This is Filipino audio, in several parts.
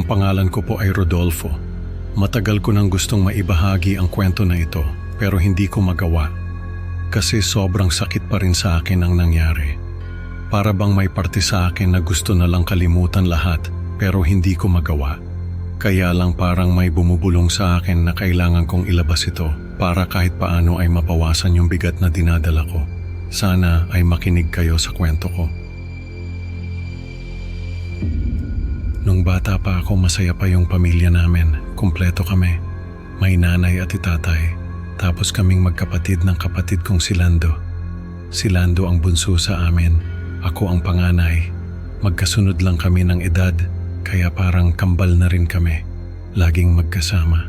Ang pangalan ko po ay Rodolfo. Matagal ko nang gustong maibahagi ang kwento na ito pero hindi ko magawa. Kasi sobrang sakit pa rin sa akin ang nangyari. Para bang may parte sa akin na gusto na lang kalimutan lahat pero hindi ko magawa. Kaya lang parang may bumubulong sa akin na kailangan kong ilabas ito para kahit paano ay mapawasan yung bigat na dinadala ko. Sana ay makinig kayo sa kwento ko. Nung bata pa ako, masaya pa yung pamilya namin. Kumpleto kami. May nanay at itatay. Tapos kaming magkapatid ng kapatid kong si Lando. Si Lando ang bunso sa amin. Ako ang panganay. Magkasunod lang kami ng edad, kaya parang kambal na rin kami. Laging magkasama.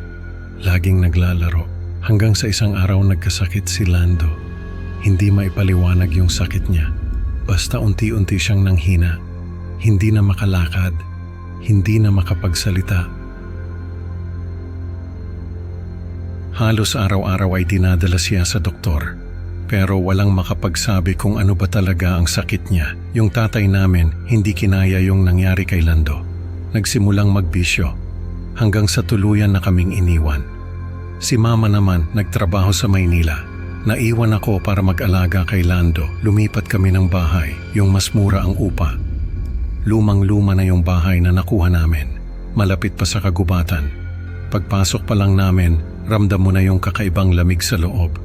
Laging naglalaro. Hanggang sa isang araw nagkasakit si Lando. Hindi maipaliwanag yung sakit niya. Basta unti-unti siyang nanghina. Hindi na makalakad. Hindi na makapagsalita. Halos araw-araw ay dinadala siya sa doktor. Pero walang makapagsabi kung ano ba talaga ang sakit niya. Yung tatay namin hindi kinaya yung nangyari kay Lando. Nagsimulang magbisyo. Hanggang sa tuluyan na kaming iniwan. Si mama naman nagtrabaho sa Maynila. Naiwan ako para mag-alaga kay Lando. Lumipat kami ng bahay, yung mas mura ang upa. Lumang-luma na yung bahay na nakuha namin. Malapit pa sa kagubatan. Pagpasok pa lang namin, ramdam mo na yung kakaibang lamig sa loob.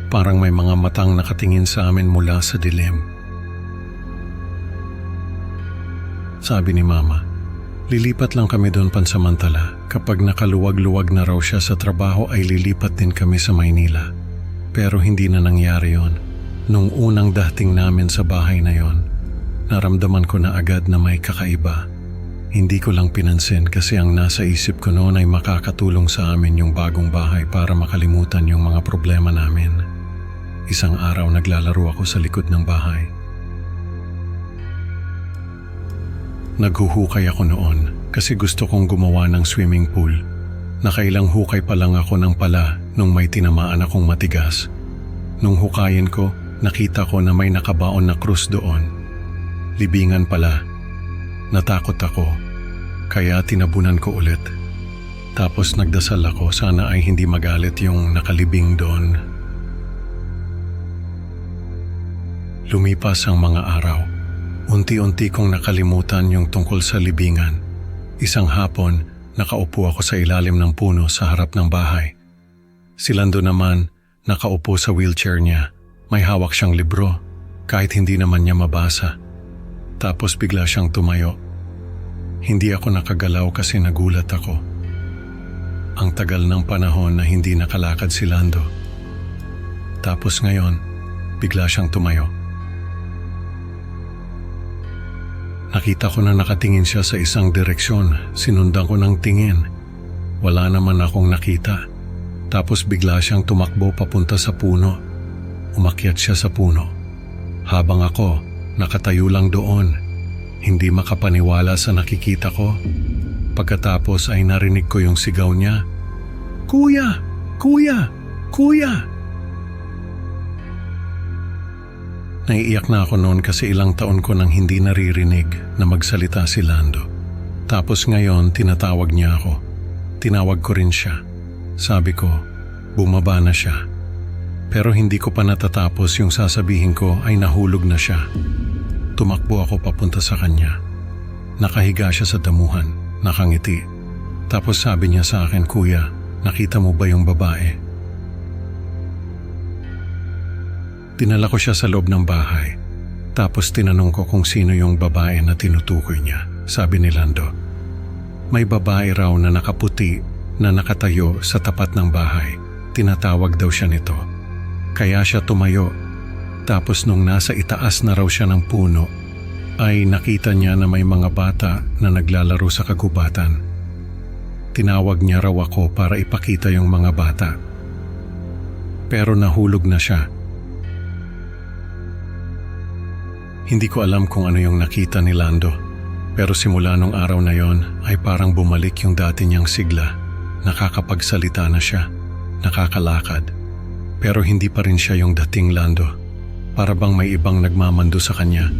Parang may mga matang nakatingin sa amin mula sa dilim. Sabi ni Mama, lilipat lang kami doon pansamantala. Kapag nakaluwag-luwag na raw siya sa trabaho ay lilipat din kami sa Maynila. Pero hindi na nangyari yon. Nung unang dating namin sa bahay na yon, naramdaman ko na agad na may kakaiba. Hindi ko lang pinansin kasi ang nasa isip ko noon ay makakatulong sa amin yung bagong bahay para makalimutan yung mga problema namin. Isang araw naglalaro ako sa likod ng bahay. Naghuhukay ako noon kasi gusto kong gumawa ng swimming pool. Nakailang hukay pa lang ako ng pala nung may tinamaan akong matigas. Nung hukayin ko, nakita ko na may nakabaon na krus doon. Libingan pala. Natakot ako, kaya tinabunan ko ulit. Tapos nagdasal ako sana ay hindi magalit yung nakalibing doon. Lumipas ang mga araw. Unti-unti kong nakalimutan yung tungkol sa libingan. Isang hapon, nakaupo ako sa ilalim ng puno sa harap ng bahay. Si Lando naman, nakaupo sa wheelchair niya. May hawak siyang libro, kahit hindi naman niya mabasa. Tapos bigla siyang tumayo. Hindi ako nakagalaw kasi nagulat ako. Ang tagal ng panahon na hindi nakalakad si Lando. Tapos ngayon, bigla siyang tumayo. Nakita ko na nakatingin siya sa isang direksyon. Sinundan ko ng tingin. Wala naman akong nakita. Tapos bigla siyang tumakbo papunta sa puno. Umakyat siya sa puno. Habang ako, nakatayo lang doon, hindi makapaniwala sa nakikita ko. Pagkatapos ay narinig ko yung sigaw niya, "Kuya! Kuya! Kuya!" Naiiyak na ako noon kasi ilang taon ko nang hindi naririnig na magsalita si Lando. Tapos ngayon tinatawag niya ako. Tinawag ko rin siya. Sabi ko, bumaba na siya. Pero hindi ko pa natatapos yung sasabihin ko ay nahulog na siya. Tumakbo ako papunta sa kanya. Nakahiga siya sa damuhan, nakangiti. Tapos sabi niya sa akin, "Kuya, nakita mo ba yung babae?" Dinala ko siya sa loob ng bahay. Tapos tinanong ko kung sino yung babae na tinutukoy niya. Sabi ni Lando, may babae raw na nakaputi na nakatayo sa tapat ng bahay. Tinatawag daw siya nito. Kaya siya tumayo. Tapos nung nasa itaas na raw siya ng puno, ay nakita niya na may mga bata na naglalaro sa kagubatan. Tinawag niya raw ako para ipakita yung mga bata. Pero nahulog na siya. Hindi ko alam kung ano yung nakita ni Lando. Pero simula nung araw na yon ay parang bumalik yung dati niyang sigla. Nakakapagsalita na siya. Nakakalakad. Pero hindi pa rin siya yung dating Lando. Para bang may ibang nagmamando sa kanya.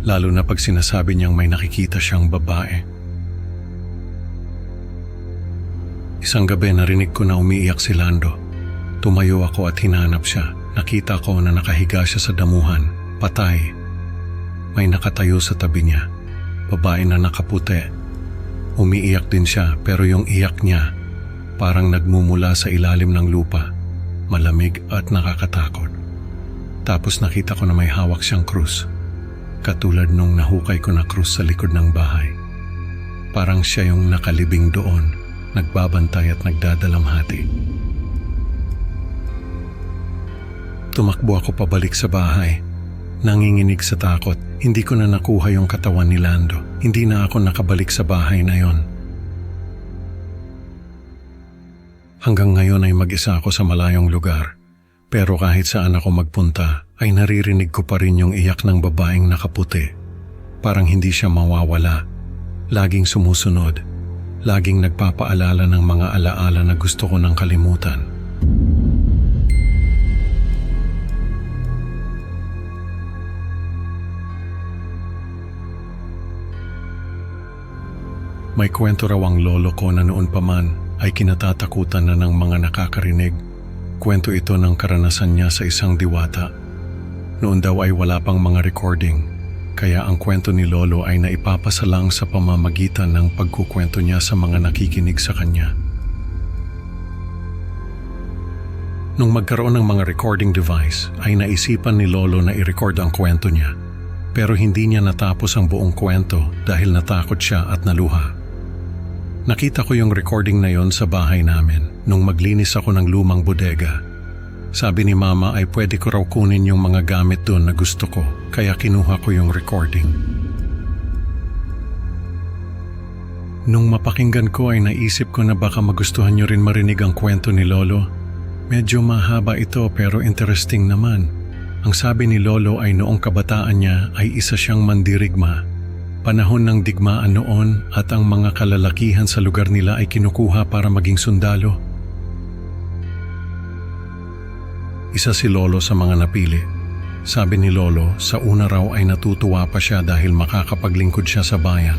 Lalo na pag sinasabi niyang may nakikita siyang babae. Isang gabi narinig ko na umiiyak si Lando. Tumayo ako at hinanap siya. Nakita ko na nakahiga siya sa damuhan, patay. May nakatayo sa tabi niya, babae na nakaputi. Umiiyak din siya pero yung iyak niya parang nagmumula sa ilalim ng lupa, malamig at nakakatakot. Tapos nakita ko na may hawak siyang krus, katulad nung nahukay ko na krus sa likod ng bahay. Parang siya yung nakalibing doon, nagbabantay at nagdadalamhati. Tumakbo ako pabalik sa bahay. Nanginginig sa takot, hindi ko na nakuha yung katawan ni Lando. Hindi na ako nakabalik sa bahay na yon. Hanggang ngayon ay mag-isa ako sa malayong lugar. Pero kahit saan ako magpunta, ay naririnig ko pa rin yung iyak ng babaeng nakaputi. Parang hindi siya mawawala. Laging sumusunod. Laging nagpapaalala ng mga alaala na gusto ko nang kalimutan. May kwento raw ang lolo ko na noon pa man ay kinatatakutan na ng mga nakakarinig. Kwento ito ng karanasan niya sa isang diwata. Noon daw ay wala pang mga recording, kaya ang kwento ni lolo ay naipapasalang sa pamamagitan ng pagkukwento niya sa mga nakikinig sa kanya. Nung magkaroon ng mga recording device, ay naisipan ni lolo na i-record ang kwento niya. Pero hindi niya natapos ang buong kwento dahil natakot siya at naluha. Nakita ko yung recording na yon sa bahay namin nung maglinis ako ng lumang bodega. Sabi ni mama ay pwede ko raw kunin yung mga gamit doon na gusto ko, kaya kinuha ko yung recording. Nung mapakinggan ko ay naisip ko na baka magustuhan nyo rin marinig ang kwento ni lolo. Medyo mahaba ito pero interesting naman. Ang sabi ni lolo ay noong kabataan niya ay isa siyang mandirigma. Panahon ng digmaan noon at ang mga kalalakihan sa lugar nila ay kinukuha para maging sundalo. Isa si lolo sa mga napili. Sabi ni lolo, sa una raw ay natutuwa pa siya dahil makakapaglingkod siya sa bayan.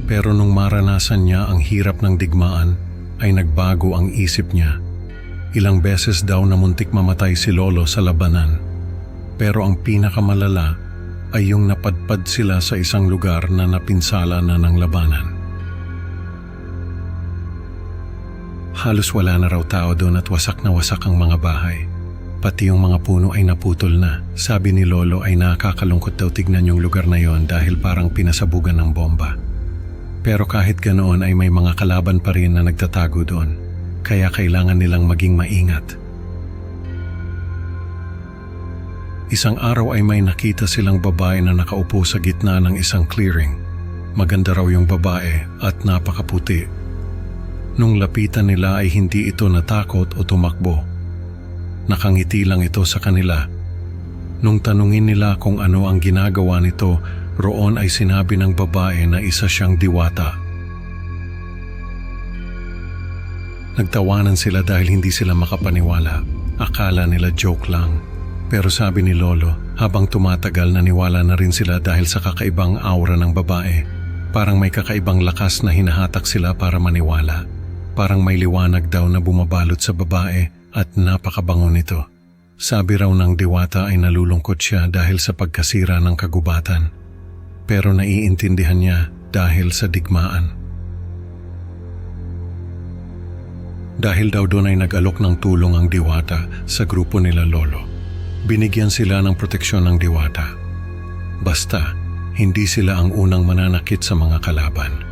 Pero nung maranasan niya ang hirap ng digmaan, ay nagbago ang isip niya. Ilang beses daw na muntik mamatay si lolo sa labanan. Pero ang pinakamalala ay yung napadpad sila sa isang lugar na napinsala na ng labanan. Halos wala na raw tao doon at wasak na wasak ang mga bahay. Pati yung mga puno ay naputol na. Sabi ni lolo ay nakakalungkot daw tignan yung lugar na yon dahil parang pinasabugan ng bomba. Pero kahit ganoon ay may mga kalaban pa rin na nagtatago doon. Kaya kailangan nilang maging maingat. Isang araw ay may nakita silang babae na nakaupo sa gitna ng isang clearing. Maganda raw yung babae at napakaputi. Nung lapitan nila ay hindi ito natakot o tumakbo. Nakangiti lang ito sa kanila. Nung tanungin nila kung ano ang ginagawa nito, roon ay sinabi ng babae na isa siyang diwata. Nagtawanan sila dahil hindi sila makapaniwala. Akala nila joke lang. Pero sabi ni lolo, habang tumatagal naniwala na rin sila dahil sa kakaibang aura ng babae. Parang may kakaibang lakas na hinahatak sila para maniwala. Parang may liwanag daw na bumabalot sa babae at napakabango nito. Sabi raw ng diwata ay nalulungkot siya dahil sa pagkasira ng kagubatan. Pero naiintindihan niya dahil sa digmaan. Dahil daw doon ay nag-alok ng tulong ang diwata sa grupo nila lolo. Binigyan sila ng proteksyon ng diwata. Basta, hindi sila ang unang mananakit sa mga kalaban.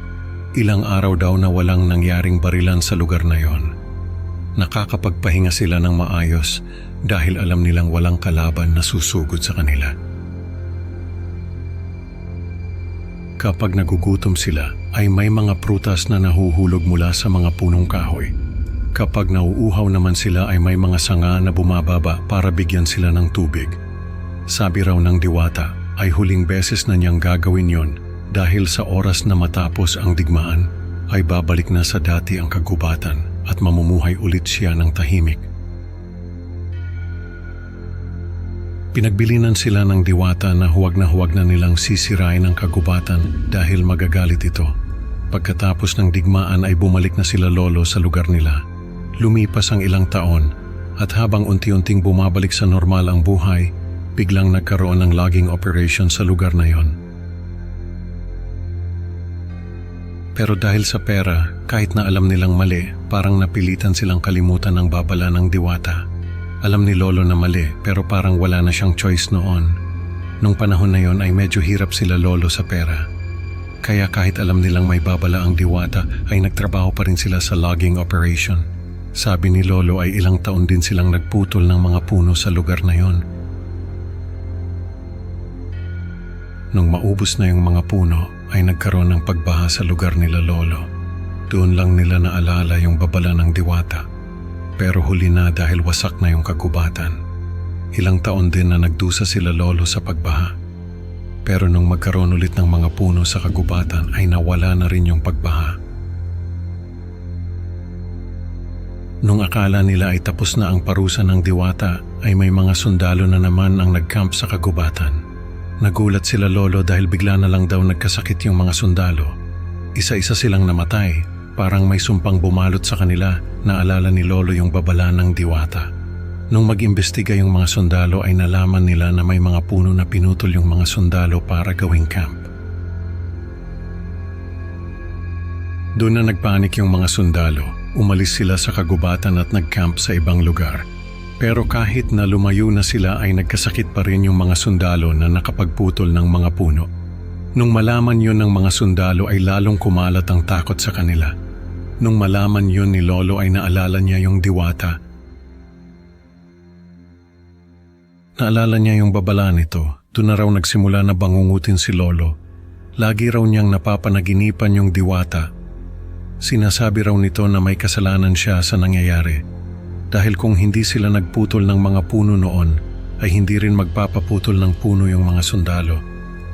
Ilang araw daw na walang nangyaring barilan sa lugar na yon. Nakakapagpahinga sila ng maayos dahil alam nilang walang kalaban na susugod sa kanila. Kapag nagugutom sila, ay may mga prutas na nahuhulog mula sa mga punong kahoy. Kapag nauuhaw naman sila ay may mga sanga na bumababa para bigyan sila ng tubig. Sabi raw ng diwata ay huling beses na niyang gagawin yon dahil sa oras na matapos ang digmaan ay babalik na sa dati ang kagubatan at mamumuhay ulit siya ng tahimik. Pinagbilinan sila ng diwata na huwag na nilang sisirain ang kagubatan dahil magagalit ito. Pagkatapos ng digmaan ay bumalik na sila lolo sa lugar nila. Lumipas ang ilang taon at habang unti-unting bumabalik sa normal ang buhay, biglang nagkaroon ng logging operation sa lugar na yon. Pero dahil sa pera, kahit na alam nilang mali, parang napilitan silang kalimutan ang babala ng diwata. Alam ni lolo na mali pero parang wala na siyang choice noon. Nung panahon na yon ay medyo hirap sila lolo sa pera. Kaya kahit alam nilang may babala ang diwata ay nagtrabaho pa rin sila sa logging operation. Sabi ni lolo ay ilang taon din silang nagputol ng mga puno sa lugar na yon. Nung maubos na yung mga puno, ay nagkaroon ng pagbaha sa lugar nila lolo. Doon lang nila naalala yung babala ng diwata. Pero huli na dahil wasak na yung kagubatan. Ilang taon din na nagdusa sila lolo sa pagbaha. Pero nung magkaroon ulit ng mga puno sa kagubatan ay nawala na rin yung pagbaha. Nung akala nila ay tapos na ang parusa ng diwata ay may mga sundalo na naman ang nagcamp sa kagubatan. Nagulat sila lolo dahil bigla na lang daw nagkasakit yung mga sundalo. Isa-isa silang namatay, parang may sumpang bumalot sa kanila. Naalala ni lolo yung babala ng diwata. Nung mag-imbestiga yung mga sundalo ay nalaman nila na may mga puno na pinutol yung mga sundalo para gawing camp. Doon na nagpanik yung mga sundalo. Umalis sila sa kagubatan at nagcamp sa ibang lugar. Pero kahit na lumayo na sila ay nagkasakit pa rin yung mga sundalo na nakapagputol ng mga puno. Nung malaman yun ng mga sundalo ay lalong kumalat ang takot sa kanila. Nung malaman yun ni lolo ay naalala niya yung diwata. Naalala niya yung babala nito. Doon na raw nagsimula na bangungutin si lolo. Lagi raw niyang napapanaginipan yung diwata. Sinasabi raw nito na may kasalanan siya sa nangyayari. Dahil kung hindi sila nagputol ng mga puno noon, ay hindi rin magpapaputol ng puno yung mga sundalo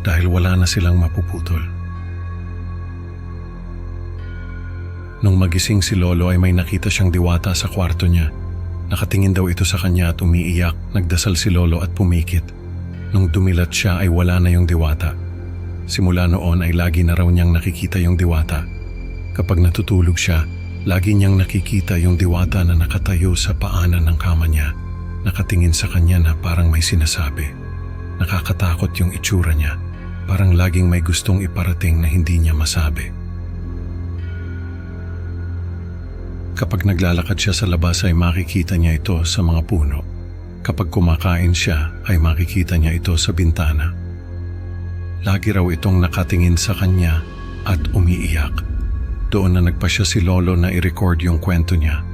dahil wala na silang mapuputol. Nung magising si lolo ay may nakita siyang diwata sa kwarto niya. Nakatingin daw ito sa kanya at umiiyak. Nagdasal si lolo at pumikit. Nung dumilat siya ay wala na yung diwata. Simula noon ay lagi na raw niyang nakikita yung diwata. Kapag natutulog siya, lagi niyang nakikita yung diwata na nakatayo sa paanan ng kama niya. Nakatingin sa kanya na parang may sinasabi. Nakakatakot yung itsura niya. Parang laging may gustong iparating na hindi niya masabi. Kapag naglalakad siya sa labas ay makikita niya ito sa mga puno. Kapag kumakain siya ay makikita niya ito sa bintana. Lagi raw itong nakatingin sa kanya at umiiyak. Doon na nagpasya si lolo na i-record yung kwento niya.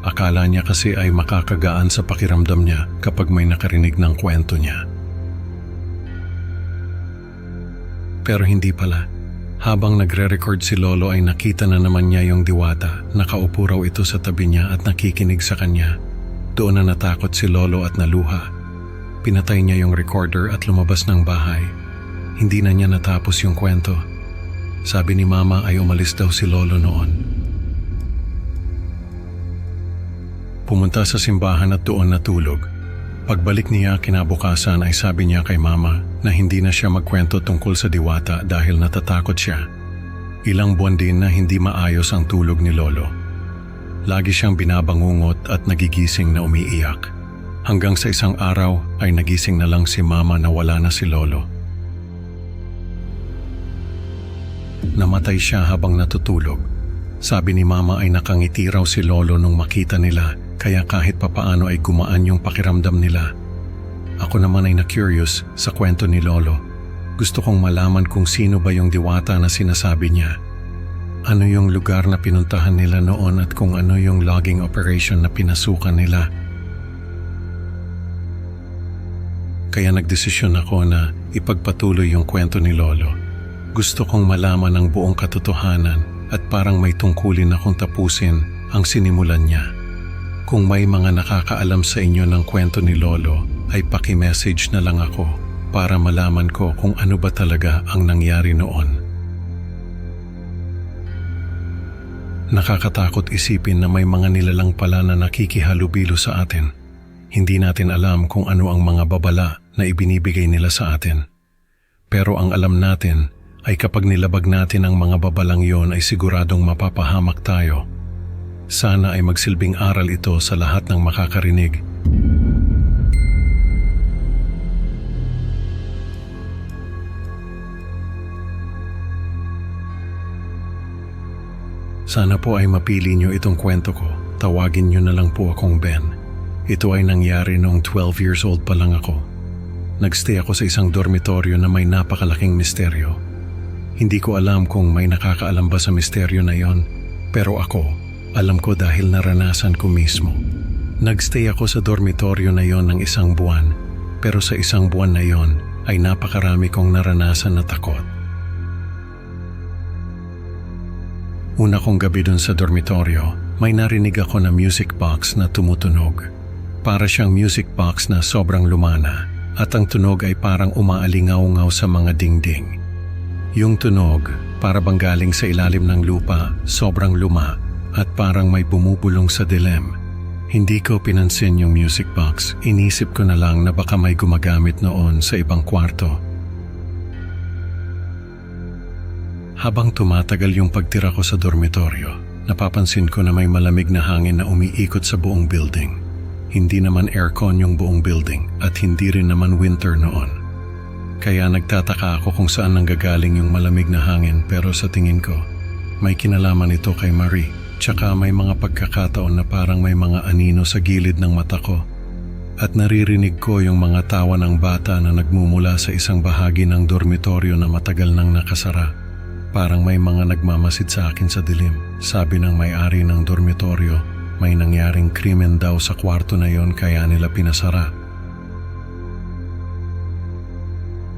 Akala niya kasi ay makakagaan sa pakiramdam niya kapag may nakarinig ng kwento niya. Pero hindi pala. Habang nagre-record si lolo ay nakita na naman niya yung diwata. Nakaupo raw ito sa tabi niya at nakikinig sa kanya. Doon na natakot si lolo at naluha. Pinatay niya yung recorder at lumabas ng bahay. Hindi na niya natapos yung kwento. Sabi ni mama ay umalis daw si lolo noon. Pumunta sa simbahan at doon natulog. Pagbalik niya kinabukasan ay sabi niya kay mama na hindi na siya magkwento tungkol sa diwata dahil natatakot siya. Ilang buwan din na hindi maayos ang tulog ni lolo. Lagi siyang binabangungot at nagigising na umiiyak. Hanggang sa isang araw ay nagising na lang si mama na wala na si lolo. Namatay siya habang natutulog. Sabi ni mama ay nakangiti raw si lolo nung makita nila, kaya kahit papaano ay gumaan yung pakiramdam nila. Ako naman ay na-curious sa kwento ni lolo. Gusto kong malaman kung sino ba yung diwata na sinasabi niya. Ano yung lugar na pinuntahan nila noon at kung ano yung logging operation na pinasukan nila. Kaya nagdesisyon ako na ipagpatuloy yung kwento ni lolo. Gusto kong malaman ang buong katotohanan at parang may tungkulin akong tapusin ang sinimulan niya. Kung may mga nakakaalam sa inyo ng kwento ni lolo ay paki-message na lang ako para malaman ko kung ano ba talaga ang nangyari noon. Nakakatakot isipin na may mga nilalang pala na nakikihalubilo sa atin. Hindi natin alam kung ano ang mga babala na ibinibigay nila sa atin. Pero ang alam natin ay kapag nilabag natin ang mga babalang yon ay siguradong mapapahamak tayo. Sana ay magsilbing aral ito sa lahat ng makakarinig. Sana po ay mapili nyo itong kwento ko. Tawagin nyo na lang po akong Ben. Ito ay nangyari noong 12 years old pa lang ako. Nagstay ako sa isang dormitoryo na may napakalaking misteryo. Hindi ko alam kung may nakakaalam ba sa misteryo na yon, pero ako, alam ko dahil naranasan ko mismo. Nagstay ako sa dormitoryo na yon ng 1 buwan, pero sa 1 buwan na yon ay napakarami kong naranasan na takot. Una kong gabi dun sa dormitoryo, may narinig ako na music box na tumutunog. Para siyang music box na sobrang lumana at ang tunog ay parang umaalingaw-ngaw sa mga dingding. Yung tunog, para bang galing sa ilalim ng lupa, sobrang luma at parang may bumubulong sa dilim. Hindi ko pinansin yung music box, inisip ko na lang na baka may gumagamit noon sa ibang kwarto. Habang tumatagal yung pagtira ko sa dormitoryo, napapansin ko na may malamig na hangin na umiikot sa buong building. Hindi naman aircon yung buong building at hindi rin naman winter noon. Kaya nagtataka ako kung saan nanggagaling yung malamig na hangin, pero sa tingin ko, may kinalaman ito kay Marie. Tsaka may mga pagkakataon na parang may mga anino sa gilid ng mata ko. At naririnig ko yung mga tawa ng bata na nagmumula sa isang bahagi ng dormitoryo na matagal nang nakasara. Parang may mga nagmamasid sa akin sa dilim. Sabi ng may-ari ng dormitoryo, may nangyaring krimen daw sa kwarto na yon kaya nila pinasara.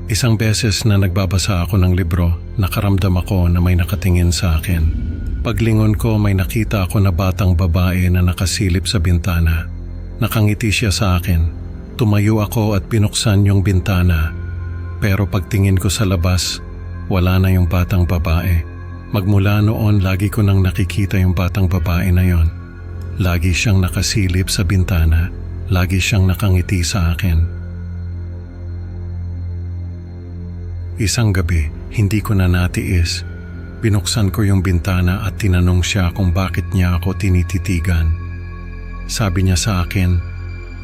Isang beses na nagbabasa ako ng libro, nakaramdam ako na may nakatingin sa akin. Paglingon ko, may nakita ako na batang babae na nakasilip sa bintana. Nakangiti siya sa akin. Tumayo ako at binuksan yung bintana. Pero pagtingin ko sa labas, wala na yung batang babae. Magmula noon, lagi ko nang nakikita yung batang babae na yon. Lagi siyang nakasilip sa bintana. Lagi siyang nakangiti sa akin. Isang gabi, hindi ko na natiis. Binuksan ko yung bintana at tinanong siya kung bakit niya ako tinititigan. Sabi niya sa akin,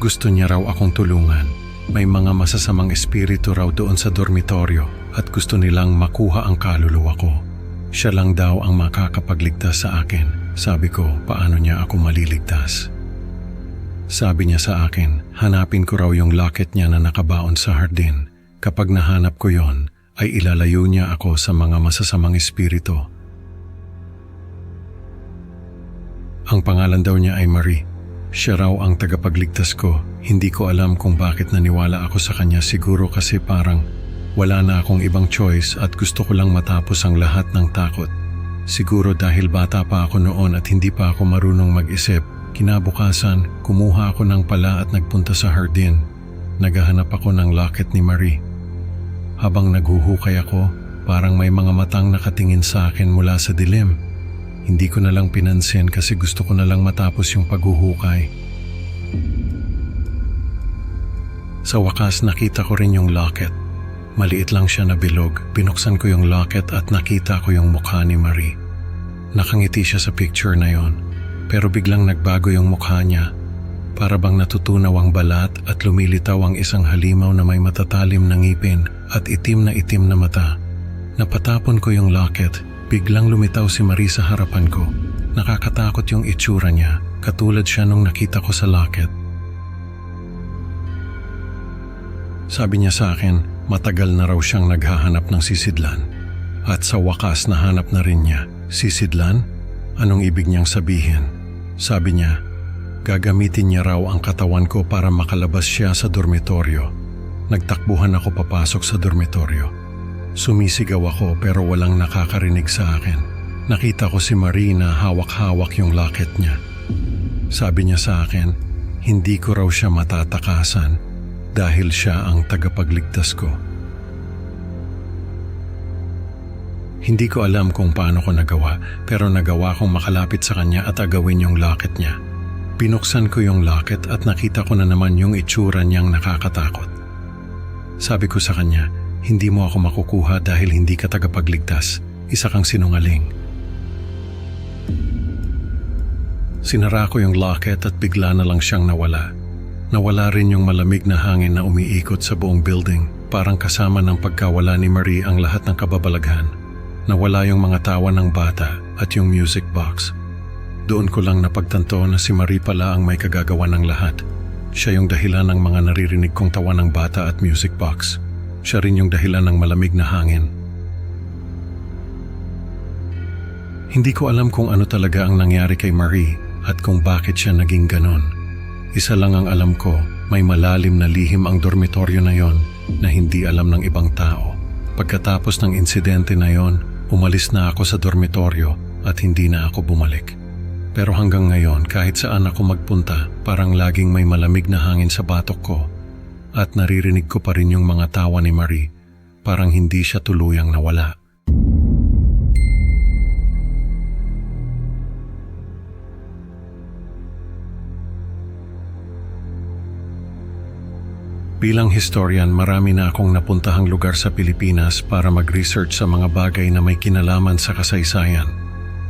gusto niya raw akong tulungan. May mga masasamang espiritu raw doon sa dormitoryo at gusto nilang makuha ang kaluluwa ko. Siya lang daw ang makakapagligtas sa akin. Sabi ko, paano niya ako maliligtas? Sabi niya sa akin, hanapin ko raw yung locket niya na nakabaon sa hardin. Kapag nahanap ko yon, ay ilalayo niya ako sa mga masasamang espiritu. Ang pangalan daw niya ay Marie. Siya raw ang tagapagligtas ko. Hindi ko alam kung bakit naniwala ako sa kanya, siguro kasi parang wala na akong ibang choice at gusto ko lang matapos ang lahat ng takot. Siguro dahil bata pa ako noon at hindi pa ako marunong mag-isip. Kinabukasan, kumuha ako ng pala at nagpunta sa hardin. Naghahanap ako ng locket ni Marie. Habang naghuhukay ako, parang may mga matang nakatingin sa akin mula sa dilim. Hindi ko na lang pinansin kasi gusto ko na lang matapos yung paghuhukay. Sa wakas, nakita ko rin yung locket. Maliit lang siya na bilog. Binuksan ko yung locket at nakita ko yung mukha ni Marie. Nakangiti siya sa picture na yon, pero biglang nagbago yung mukha niya. Para bang natutunaw ang balat at lumilitaw ang isang halimaw na may matatalim na ngipin at itim na mata. Napatapon ko yung locket. Biglang lumitaw si Marie sa harapan ko. Nakakatakot yung itsura niya, katulad siya nung nakita ko sa locket. Sabi niya sa akin, matagal na raw siyang naghahanap ng sisidlan. At sa wakas nahanap na rin niya. Sisidlan? Anong ibig niyang sabihin? Sabi niya, gagamitin niya raw ang katawan ko para makalabas siya sa dormitoryo. Nagtakbuhan ako papasok sa dormitoryo. Sumisigaw ako pero walang nakakarinig sa akin. Nakita ko si Marie na hawak-hawak yung locket niya. Sabi niya sa akin, hindi ko raw siya matatakasan dahil siya ang tagapagligtas ko. Hindi ko alam kung paano ko nagawa, pero nagawa kong makalapit sa kanya at agawin yung locket niya. Binuksan ko yung locket at nakita ko na naman yung itsura niyang nakakatakot. Sabi ko sa kanya, Hindi mo ako makukuha dahil hindi ka tagapagligtas. Isa kang sinungaling. Sinara ko yung locket at bigla na lang siyang nawala. Nawala rin yung malamig na hangin na umiikot sa buong building. Parang kasama ng pagkawala ni Marie ang lahat ng kababalaghan. Nawala yung mga tawa ng bata at yung music box. Doon ko lang napagtanto na si Marie pala ang may kagagawa ng lahat. Siya yung dahilan ng mga naririnig kong tawa ng bata at music box. Siya rin yung dahilan ng malamig na hangin. Hindi ko alam kung ano talaga ang nangyari kay Marie at kung bakit siya naging ganon. Isa lang ang alam ko, may malalim na lihim ang dormitoryo na yon na hindi alam ng ibang tao. Pagkatapos ng insidente na yon, umalis na ako sa dormitoryo at hindi na ako bumalik. Pero hanggang ngayon, kahit saan ako magpunta, parang laging may malamig na hangin sa batok ko at naririnig ko pa rin yung mga tawa ni Marie. Parang hindi siya tuluyang nawala. Bilang historian, marami na akong napuntahang lugar sa Pilipinas para mag-research sa mga bagay na may kinalaman sa kasaysayan.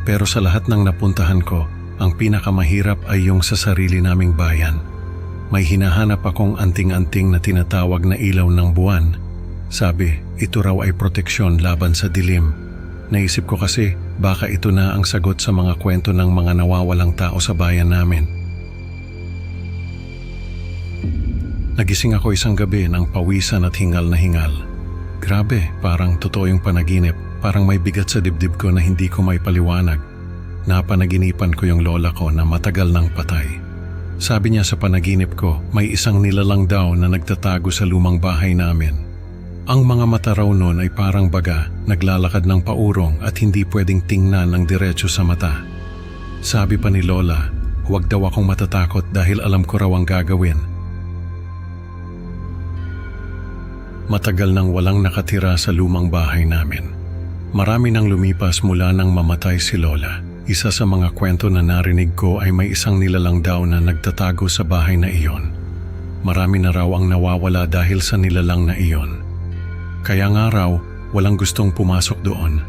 Pero sa lahat ng napuntahan ko, ang pinakamahirap ay yung sa sarili naming bayan. May hinahanap akong anting-anting na tinatawag na ilaw ng buwan. Sabi, ito raw ay proteksyon laban sa dilim. Naisip ko kasi, baka ito na ang sagot sa mga kwento ng mga nawawalang tao sa bayan namin. Nagising ako isang gabi ng pawisan at hingal na hingal. Grabe, parang totoo yung panaginip. Parang may bigat sa dibdib ko na hindi ko may paliwanag. Napanaginipan ko yung lola ko na matagal nang patay. Sabi niya sa panaginip ko, may isang nilalang daw na nagtatago sa lumang bahay namin. Ang mga mata raw noon ay parang baga, naglalakad ng paurong at hindi pwedeng tingnan ng diretso sa mata. Sabi pa ni lola, huwag daw akong matatakot dahil alam ko raw ang gagawin. Matagal nang walang nakatira sa lumang bahay namin. Marami nang lumipas mula nang mamatay si lola. Isa sa mga kwento na narinig ko ay may isang nilalang daw na nagtatago sa bahay na iyon. Marami na raw ang nawawala dahil sa nilalang na iyon. Kaya nga raw, walang gustong pumasok doon.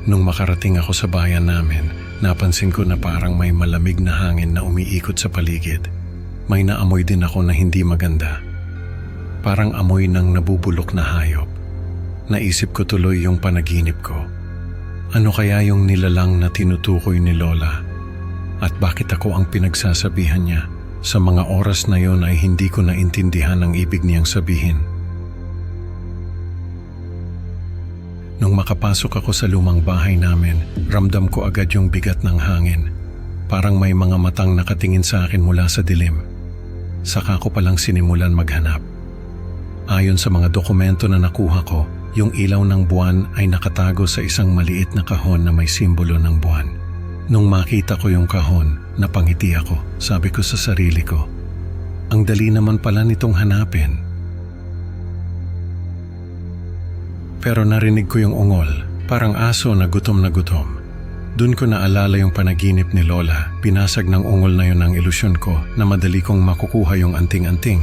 Nung makarating ako sa bayan namin, napansin ko na parang may malamig na hangin na umiikot sa paligid. May naamoy din ako na hindi maganda. Parang amoy ng nabubulok na hayop. Naisip ko tuloy yung panaginip ko. Ano kaya yung nilalang na tinutukoy ni lola? At bakit ako ang pinagsasabihan niya? Sa mga oras na yon ay hindi ko naintindihan ang ibig niyang sabihin. Nung makapasok ako sa lumang bahay namin, ramdam ko agad yung bigat ng hangin. Parang may mga matang nakatingin sa akin mula sa dilim. Saka ko palang sinimulan maghanap. Ayon sa mga dokumento na nakuha ko, yung ilaw ng buwan ay nakatago sa isang maliit na kahon na may simbolo ng buwan. Nung makita ko yung kahon, napangiti ako. Sabi ko sa sarili ko, ang dali naman pala nitong hanapin. Pero narinig ko yung ungol, parang aso na gutom na gutom. Doon ko naalala yung panaginip ni lola. Pinasag ng ungol na yun ang ilusyon ko na madali kong makukuha yung anting-anting.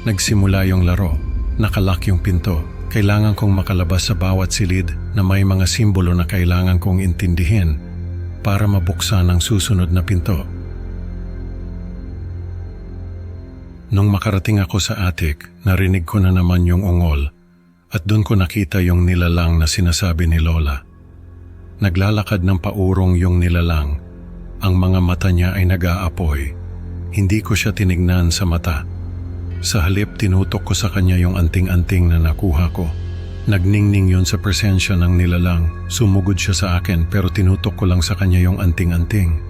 Nagsimula yung laro. Nakalock yung pinto. Kailangan kong makalabas sa bawat silid na may mga simbolo na kailangan kong intindihin para mabuksan ang susunod na pinto. Nung makarating ako sa attic, narinig ko na naman yung ungol at doon ko nakita yung nilalang na sinasabi ni lola. Naglalakad ng paurong yung nilalang. Ang mga mata niya ay nag-aapoy. Hindi ko siya tinignan sa mata. Sa halip, tinutok ko sa kanya yung anting-anting na nakuha ko. Nagningning yun sa presensya ng nilalang. Sumugod siya sa akin pero tinutok ko lang sa kanya yung anting-anting.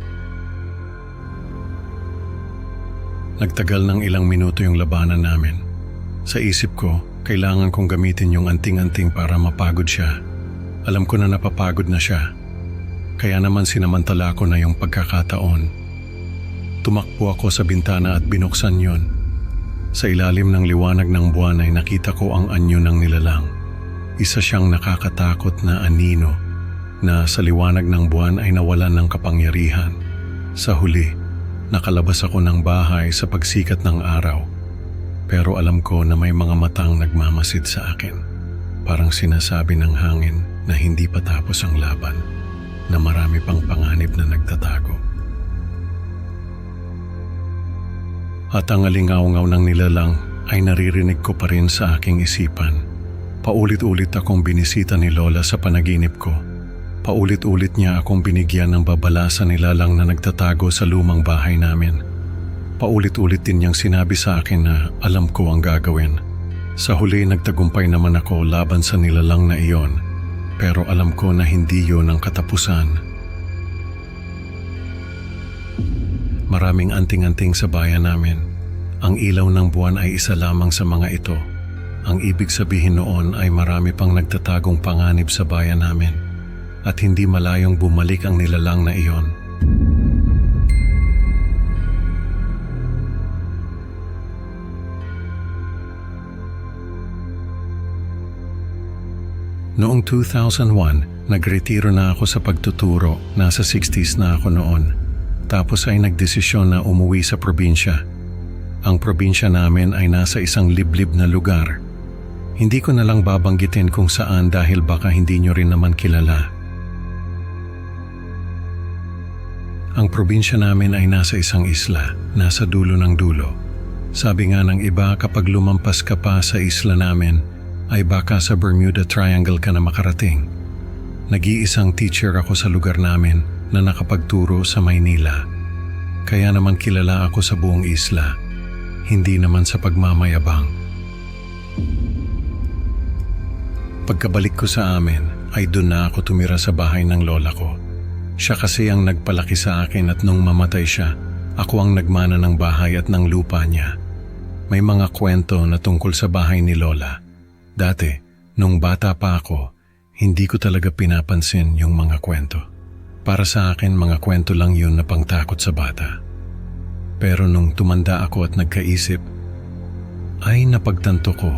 Nagtagal ng ilang minuto yung labanan namin. Sa isip ko, kailangan kong gamitin yung anting-anting para mapagod siya. Alam ko na napapagod na siya. Kaya naman sinamantala ko na yung pagkakataon. Tumakbo ako sa bintana at binuksan yun. Sa ilalim ng liwanag ng buwan ay nakita ko ang anyo ng nilalang. Isa siyang nakakatakot na anino na sa liwanag ng buwan ay nawalan ng kapangyarihan. Sa huli, nakalabas ako ng bahay sa pagsikat ng araw. Pero alam ko na may mga matang nagmamasid sa akin. Parang sinasabi ng hangin na hindi pa tapos ang laban, na marami pang panganib na nagtatago. At ang alingaw-ngaw ng nilalang ay naririnig ko pa rin sa aking isipan. Paulit-ulit akong binisita ni Lola sa panaginip ko. Paulit-ulit niya akong binigyan ng babala sa nilalang na nagtatago sa lumang bahay namin. Paulit-ulit din niyang sinabi sa akin na alam ko ang gagawin. Sa huli nagtagumpay naman ako laban sa nilalang na iyon, pero alam ko na hindi yon ang katapusan. Maraming anting-anting sa bayan namin. Ang ilaw ng buwan ay isa lamang sa mga ito. Ang ibig sabihin noon ay marami pang nagtatagong panganib sa bayan namin at hindi malayong bumalik ang nilalang na iyon. Noong 2001, nagretiro na ako sa pagtuturo. Nasa 60s na ako noon. Tapos ay nagdesisyon na umuwi sa probinsya. Ang probinsya namin ay nasa isang liblib na lugar. Hindi ko na lang babanggitin kung saan dahil baka hindi nyo rin naman kilala. Ang probinsya namin ay nasa isang isla, nasa dulo ng dulo. Sabi nga ng iba, kapag lumampas ka pa sa isla namin, ay baka sa Bermuda Triangle ka na makarating. Nag-iisang teacher ako sa lugar namin na nakapagturo sa Maynila. Kaya naman kilala ako sa buong isla. Hindi naman sa pagmamayabang. Pagkabalik ko sa amin, ay doon na ako tumira sa bahay ng lola ko. Siya kasi ang nagpalaki sa akin at nung mamatay siya, ako ang nagmana ng bahay at ng lupa niya. May mga kwento na tungkol sa bahay ni lola. Dati, nung bata pa ako, hindi ko talaga pinapansin yung mga kwento. Para sa akin, mga kwento lang yun na pangtakot sa bata. Pero nung tumanda ako at nagkaisip, ay napagtanto ko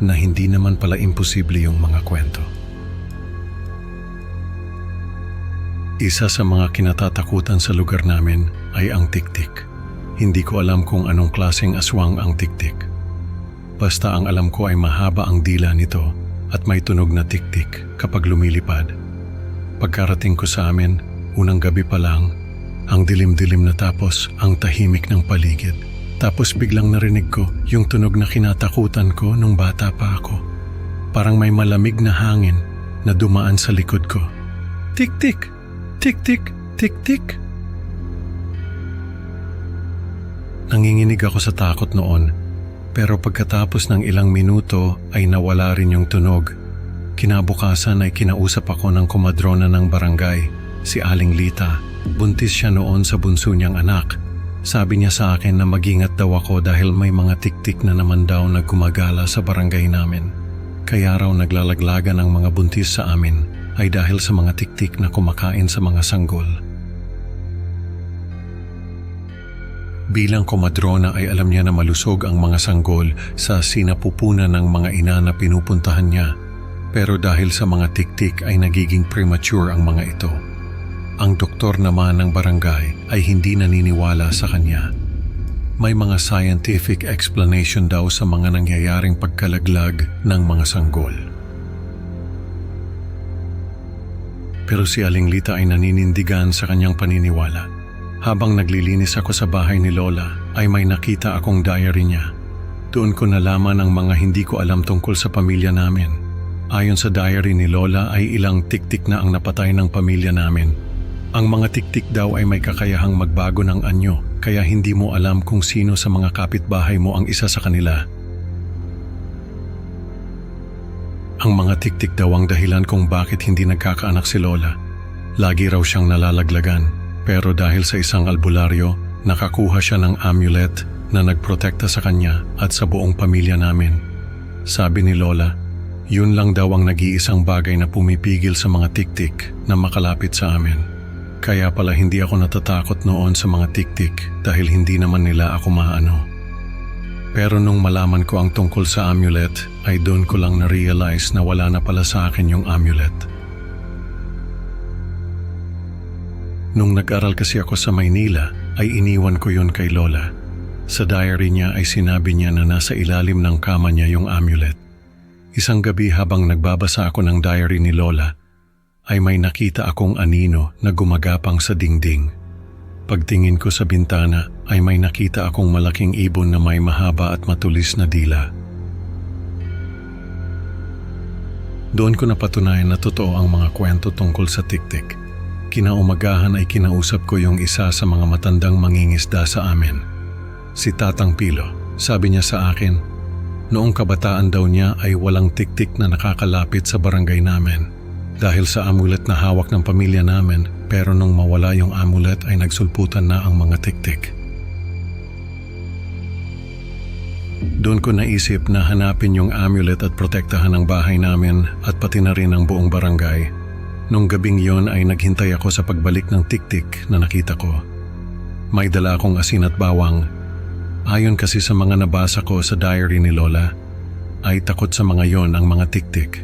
na hindi naman pala imposible yung mga kwento. Isa sa mga kinatatakutan sa lugar namin ay ang tiktik. Hindi ko alam kung anong klaseng aswang ang tiktik. Basta ang alam ko ay mahaba ang dila nito at may tunog na tiktik kapag lumilipad. Pagkarating ko sa amin, unang gabi pa lang, ang dilim-dilim na tapos ang tahimik ng paligid. Tapos biglang narinig ko yung tunog na kinatakutan ko nung bata pa ako. Parang may malamig na hangin na dumaan sa likod ko. Tik-tik! Tik-tik! Tik-tik! Nanginginig ako sa takot noon, pero pagkatapos ng ilang minuto ay nawala rin yung tunog. Kinabukasan ay kinausap ako ng komadrona ng barangay, si Aling Lita. Buntis siya noon sa bunso niyang anak. Sabi niya sa akin na mag-ingat daw ako dahil may mga tiktik na naman daw na gumagala sa barangay namin. Kaya raw naglalaglagan ang mga buntis sa amin ay dahil sa mga tiktik na kumakain sa mga sanggol. Bilang komadrona ay alam niya na malusog ang mga sanggol sa sinapupunan ng mga ina na pinupuntahan niya. Pero dahil sa mga tiktik ay nagiging premature ang mga ito. Ang doktor naman ng barangay ay hindi naniniwala sa kanya. May mga scientific explanation daw sa mga nangyayaring pagkalaglag ng mga sanggol. Pero si Aling Lita ay naninindigan sa kanyang paniniwala. Habang naglilinis ako sa bahay ni Lola, ay may nakita akong diary niya. Doon ko nalaman ang mga hindi ko alam tungkol sa pamilya namin. Ayon sa diary ni Lola ay ilang tiktik na ang napatay ng pamilya namin. Ang mga tiktik daw ay may kakayahang magbago ng anyo, kaya hindi mo alam kung sino sa mga kapitbahay mo ang isa sa kanila. Ang mga tiktik daw ang dahilan kung bakit hindi nagkakaanak si Lola. Lagi raw siyang nalalaglagan, pero dahil sa isang albularyo, nakakuha siya ng amulet na nagprotekta sa kanya at sa buong pamilya namin. Sabi ni Lola, yun lang daw ang nag-iisang bagay na pumipigil sa mga tiktik na makalapit sa amin. Kaya pala hindi ako natatakot noon sa mga tiktik dahil hindi naman nila ako maano. Pero nung malaman ko ang tungkol sa amulet, ay doon ko lang na-realize na wala na pala sa akin yung amulet. Nung nag-aral kasi ako sa Maynila, ay iniwan ko yun kay Lola. Sa diary niya ay sinabi niya na nasa ilalim ng kama niya yung amulet. Isang gabi habang nagbabasa ako ng diary ni Lola, ay may nakita akong anino na gumagapang sa dingding. Pagtingin ko sa bintana ay may nakita akong malaking ibon na may mahaba at matulis na dila. Doon ko napatunayan na totoo ang mga kwento tungkol sa tiktik. Kinaumagahan ay kinausap ko yung isa sa mga matandang mangingisda sa amin. Si Tatang Pilo. Sabi niya sa akin, noong kabataan daw niya ay walang tiktik na nakakalapit sa barangay namin dahil sa amulet na hawak ng pamilya namin, pero nung mawala yung amulet ay nagsulputan na ang mga tiktik. Doon ko naisip na hanapin yung amulet at protektahan ang bahay namin at pati na rin ang buong barangay. Nung gabing yon ay naghintay ako sa pagbalik ng tiktik na nakita ko. May dala akong asin at bawang. Ayon kasi sa mga nabasa ko sa diary ni Lola, ay takot sa mga yon ang mga tiktik.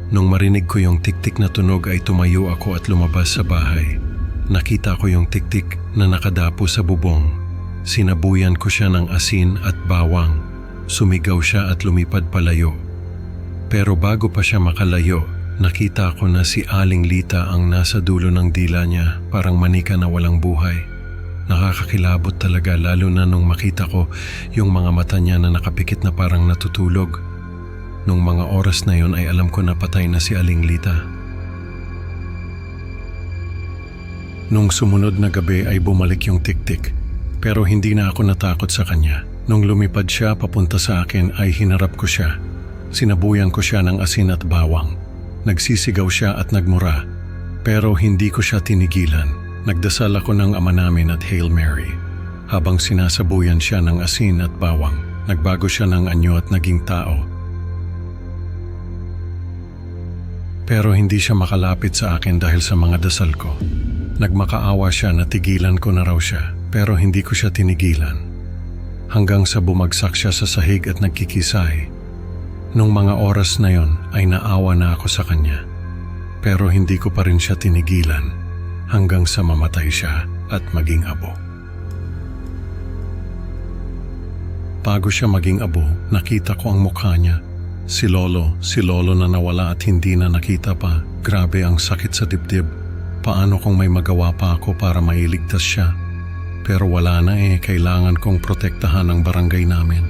Nung marinig ko yung tiktik na tunog ay tumayo ako at lumabas sa bahay. Nakita ko yung tiktik na nakadapo sa bubong. Sinabuyan ko siya ng asin at bawang. Sumigaw siya at lumipad palayo. Pero bago pa siya makalayo, nakita ko na si Aling Lita ang nasa dulo ng dila niya, parang manika na walang buhay. Nakakakilabot talaga lalo na nung makita ko yung mga mata niya na nakapikit na parang natutulog. Nung mga oras na yon ay alam ko na patay na si Aling Lita. Nung sumunod na gabi ay bumalik yung tiktik, pero hindi na ako natakot sa kanya. Nung lumipad siya papunta sa akin ay hinarap ko siya. Sinabuyan ko siya ng asin at bawang. Nagsisigaw siya at nagmura, pero hindi ko siya tinigilan. Nagdasal ako ng Ama Namin at Hail Mary. Habang sinasabuyan siya ng asin at bawang, nagbago siya ng anyo at naging tao. Pero hindi siya makalapit sa akin dahil sa mga dasal ko. Nagmakaawa siya na tigilan ko na raw siya, pero hindi ko siya tinigilan. Hanggang sa bumagsak siya sa sahig at nagkikisay. Nung mga oras na yon ay naawa na ako sa kanya. Pero hindi ko pa rin siya tinigilan. Hanggang sa mamatay siya at maging abo. Bago siya maging abo, nakita ko ang mukha niya. Si Lolo na nawala at hindi na nakita pa. Grabe ang sakit sa dibdib. Paano kung may magawa pa ako para mailigtas siya? Pero wala na kailangan kong protektahan ang barangay namin.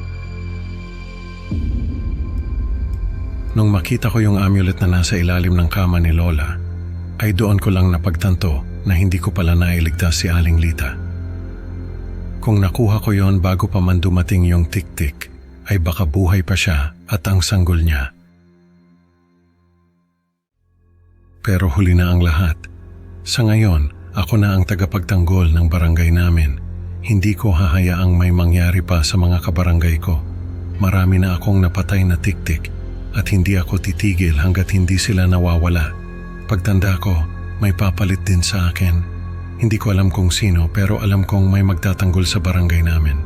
Nung makita ko yung amulet na nasa ilalim ng kama ni Lola, ay doon ko lang napagtanto na hindi ko pala nailigtas si Aling Lita. Kung nakuha ko yon bago pa man dumating yung tiktik, ay baka buhay pa siya at ang sanggol niya. Pero huli na ang lahat. Sa ngayon, ako na ang tagapagtanggol ng barangay namin. Hindi ko hahayaang may mangyari pa sa mga kabarangay ko. Marami na akong napatay na tiktik at hindi ako titigil hanggat hindi sila nawawala. Pagtanda ko, may papalit din sa akin. Hindi ko alam kung sino pero alam kong may magtatanggol sa barangay namin.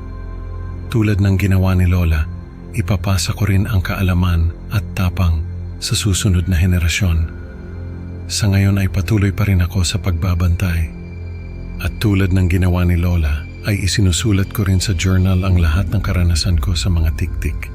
Tulad ng ginawa ni Lola, ipapasa ko rin ang kaalaman at tapang sa susunod na henerasyon. Sa ngayon ay patuloy pa rin ako sa pagbabantay. At tulad ng ginawa ni Lola, ay isinusulat ko rin sa journal ang lahat ng karanasan ko sa mga tiktik.